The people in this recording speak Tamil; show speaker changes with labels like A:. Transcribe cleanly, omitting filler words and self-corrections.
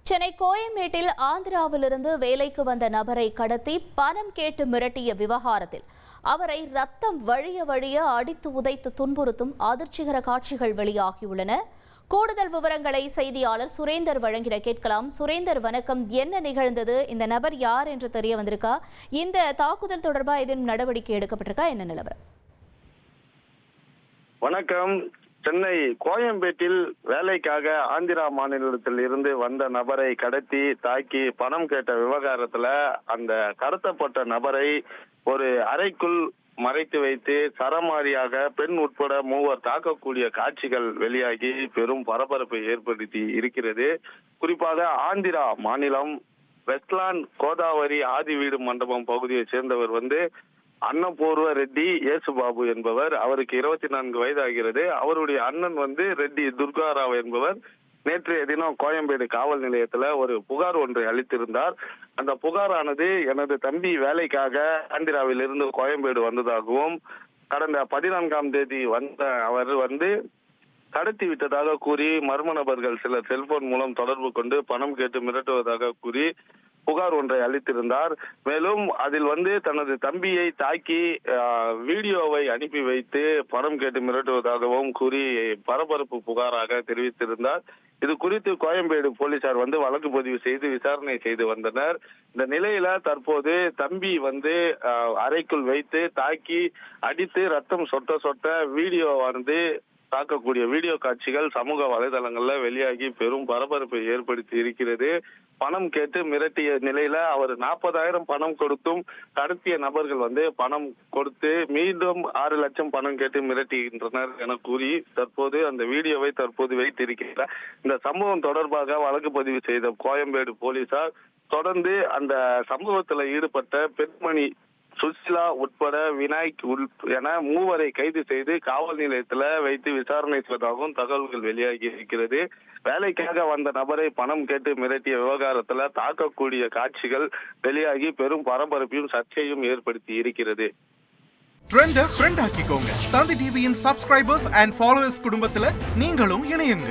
A: சென்னை கோயம்பேட்டில் ஆந்திராவிலிருந்து வேலைக்கு வந்த நபரை கடத்தி பணம் கேட்டு மிரட்டிய விவகாரத்தில் அவரை ரத்தம் வழிய அடித்து உதைத்து துன்புறுத்தும் அதிர்ச்சிகர காட்சிகள் வெளியாகியுள்ளன. கூடுதல் விவரங்களை செய்தியாளர் சுரேந்தர் வழங்கிட கேட்கலாம். சுரேந்தர், வணக்கம். என்ன நிகழ்ந்தது? இந்த நபர் யார் என்று தெரிய வந்திருக்கா? இந்த தாக்குதல் தொடர்பாக ஏதேனும் நடவடிக்கை எடுக்கப்பட்டிருக்கா? என்ன நிலவரம்?
B: வணக்கம். சென்னை கோயம்பேட்டில் வேலைக்காக ஆந்திரா மாநிலத்தில் இருந்து வந்த நபரை கடத்தி தாக்கி பணம் கேட்ட விவகாரத்துல அந்த கடத்தப்பட்ட நபரை ஒரு அறைக்குள் மறைத்து வைத்து சரமாரியாக பெண் உட்பட 3 தாக்கக்கூடிய காட்சிகள் வெளியாகி பெரும் பரபரப்பை ஏற்படுத்தி இருக்கிறது. குறிப்பாக ஆந்திரா மாநிலம் வெஸ்ட்லாண்ட் கோதாவரி ஆதி வீடு மண்டபம் பகுதியை சேர்ந்தவர் அன்னபூர்வ ரெட்டி ஏசுபாபு என்பவர். அவருக்கு 24 வயது ஆகிறது. அவருடைய அண்ணன் ரெட்டி துர்காராவ் என்பவர் நேற்றைய தினம் கோயம்பேடு காவல் நிலையத்துல ஒரு புகார் ஒன்றை அளித்திருந்தார். அந்த புகாரானது எனது தம்பி வேலைக்காக ஆந்திராவில் இருந்து கோயம்பேடு வந்ததாகவும் கடந்த 14ஆம் தேதி வந்த அவர் கடத்தி விட்டதாக கூறி மர்ம நபர்கள் சிலர் செல்போன் மூலம் தொடர்பு கொண்டு பணம் கேட்டு மிரட்டுவதாக கூறி புகார் ஒன்றை அளித்திருந்தார். மேலும் அதில் தனது தம்பியை தாக்கி வீடியோவை அனுப்பி வைத்து பணம் கேட்டு மிரட்டுவதாகவும் கூறி பரபரப்பு புகாராக தெரிவித்திருந்தார். இது குறித்து கோயம்பேடு போலீசார் வழக்கு பதிவு செய்து விசாரணை செய்து வந்தனர். இந்த நிலையில தற்போது தம்பி அறைக்குள் வைத்து தாக்கி அடித்து ரத்தம் சொட்ட வீடியோ தாக்கக்கூடிய வீடியோ காட்சிகள் சமூக வலைதளங்கள்ல வெளியாகி பெரும் பரபரப்பை ஏற்படுத்தி இருக்கிறது. பணம் கேட்டு மிரட்டிய நிலையில அவர் 40,000 பணம் கொடுத்தும் கடத்திய நபர்கள் பணம் கொடுத்து மீண்டும் 6 லட்சம் பணம் கேட்டு மிரட்டுகின்றனர் என கூறி தற்போது அந்த வீடியோவை வைத்திருக்கிறார். இந்த சம்பவம் தொடர்பாக வழக்கு பதிவு செய்த கோயம்பேடு போலீசார் தொடர்ந்து அந்த சம்பவத்தில் ஈடுபட்ட பெண்மணி சுசிலா உட்பட விநாயக் என 3 கைது செய்து காவல் நிலையத்துல வைத்து விசாரணை செய்வதாகவும் தகவல்கள் வெளியாகி இருக்கிறது. வேலைக்காக வந்த நபரை பணம் கேட்டு மிரட்டிய விவகாரத்துல தாக்கக்கூடிய காட்சிகள் வெளியாகி பெரும் பரபரப்பையும் சர்ச்சையும் ஏற்படுத்தி இருக்கிறது.
C: ஃப்ரெண்ட் ஆக்கிக்கோங்க. தந்தி டிவியின் சப்ஸ்கிரைபர்ஸ் அண்ட் ஃபாலோவர்ஸ் குடும்பத்துல நீங்களும் இணையுங்க.